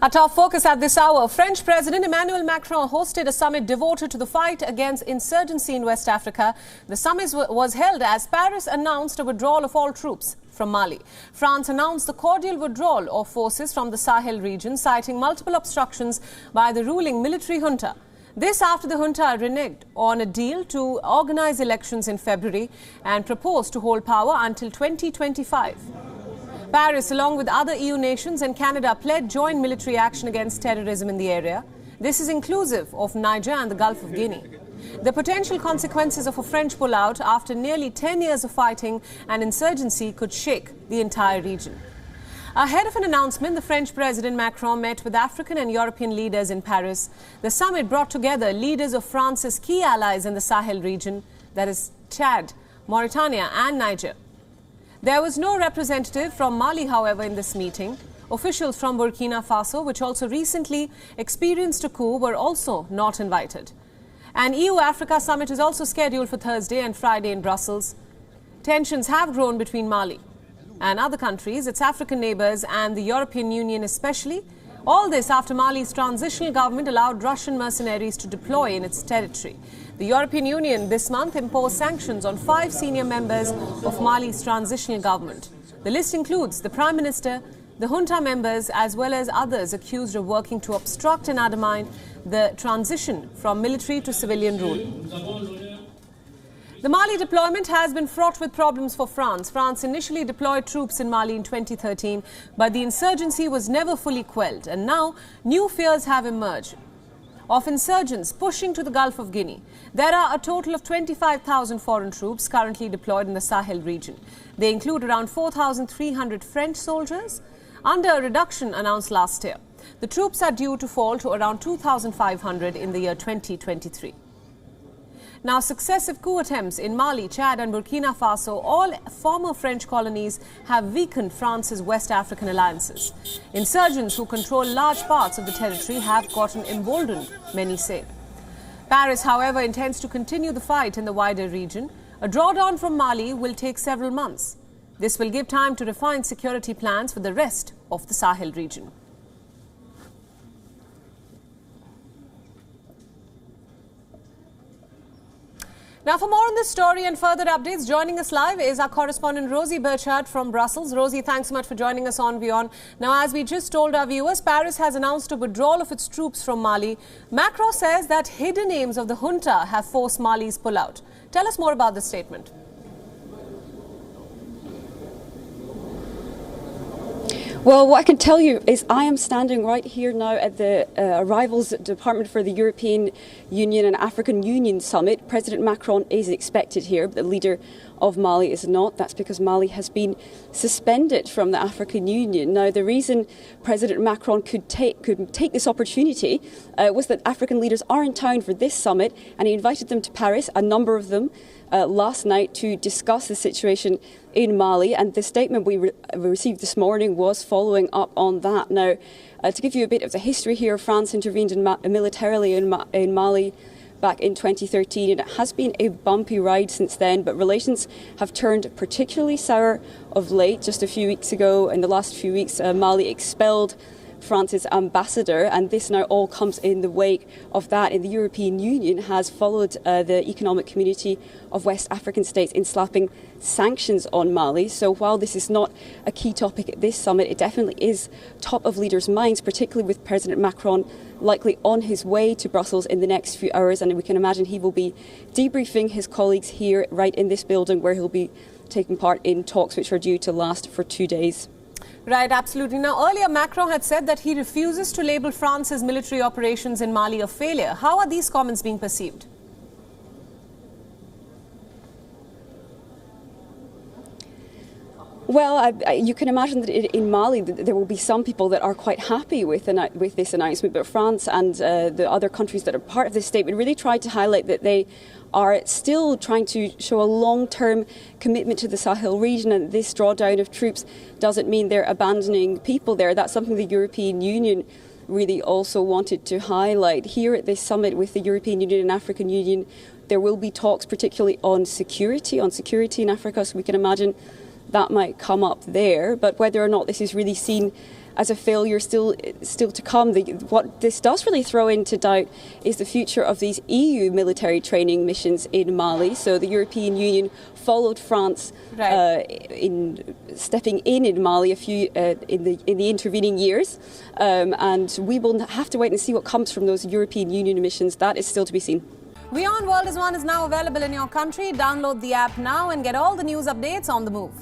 Our top focus at this hour, French President Emmanuel Macron hosted a summit devoted to the fight against insurgency in West Africa. The summit was held as Paris announced a withdrawal of all troops from Mali. France announced the cordial withdrawal of forces from the Sahel region, citing multiple obstructions by the ruling military junta. This after the junta reneged on a deal to organize elections in February and proposed to hold power until 2025. Paris, along with other EU nations and Canada, pledged joint military action against terrorism in the area. This is inclusive of Niger and the Gulf of Guinea. The potential consequences of a French pullout after nearly 10 years of fighting and insurgency could shake the entire region. Ahead of an announcement, the French President Macron met with African and European leaders in Paris. The summit brought together leaders of France's key allies in the Sahel region, that is Chad, Mauritania and Niger. There was no representative from Mali, however, in this meeting. Officials from Burkina Faso, which also recently experienced a coup, were also not invited. An EU-Africa summit is also scheduled for Thursday and Friday in Brussels. Tensions have grown between Mali and other countries, its African neighbours and the European Union especially. All this after Mali's transitional government allowed Russian mercenaries to deploy in its territory. The European Union this month imposed sanctions on 5 senior members of Mali's transitional government. The list includes the Prime Minister, the junta members, as well as others accused of working to obstruct and undermine the transition from military to civilian rule. The Mali deployment has been fraught with problems for France. France initially deployed troops in Mali in 2013, but the insurgency was never fully quelled, and now new fears have emerged of insurgents pushing to the Gulf of Guinea. There are a total of 25,000 foreign troops currently deployed in the Sahel region. They include around 4,300 French soldiers, under a reduction announced last year. The troops are due to fall to around 2,500 in the year 2023. Now, successive coup attempts in Mali, Chad and Burkina Faso, all former French colonies, have weakened France's West African alliances. Insurgents who control large parts of the territory have gotten emboldened, many say. Paris, however, intends to continue the fight in the wider region. A drawdown from Mali will take several months. This will give time to refine security plans for the rest of the Sahel region. Now, for more on this story and further updates, joining us live is our correspondent Rosie Burchard from Brussels. Rosie, thanks so much for joining us on WION. Now, as we just told our viewers, Paris has announced a withdrawal of its troops from Mali. Macron says that hidden aims of the junta have forced Mali's pullout. Tell us more about this statement. Well, what I can tell you is I am standing right here now at the Arrivals Department for the European Union and African Union Summit. President Macron is expected here, but the leader of Mali is not. That's because Mali has been suspended from the African Union. Now, the reason President Macron could take this opportunity was that African leaders are in town for this summit, and he invited them to Paris, a number of them, last night to discuss the situation in Mali, and the statement we received this morning was following up on that. Now, to give you a bit of the history here, France intervened militarily in Mali back in 2013, and it has been a bumpy ride since then, but relations have turned particularly sour of late. Just a few weeks ago, in the last few weeks, Mali expelled France's ambassador, and this now all comes in the wake of that. And the European Union has followed the Economic Community of West African States in slapping sanctions on Mali. So while this is not a key topic at this summit, it definitely is top of leaders' minds, particularly with President Macron likely on his way to Brussels in the next few hours, and we can imagine he will be debriefing his colleagues here right in this building, where he'll be taking part in talks which are due to last for 2 days. Right, absolutely. Now, earlier Macron had said that he refuses to label France's military operations in Mali a failure. How are these comments being perceived? Well, you can imagine that in Mali there will be some people that are quite happy with this announcement, but France and the other countries that are part of this statement really tried to highlight that they are still trying to show a long-term commitment to the Sahel region, and this drawdown of troops doesn't mean they're abandoning people there. That's something the European Union really also wanted to highlight. Here at this summit with the European Union and African Union, there will be talks particularly on security in Africa, so we can imagine that might come up there. But whether or not this is really seen as a failure still to come. What this does really throw into doubt is the future of these EU military training missions in Mali. So the European Union followed France in stepping in Mali in the intervening years, and we will have to wait and see what comes from those European Union missions. That is still to be seen. WION World is now available in your country. Download the app now and get all the news updates on the move.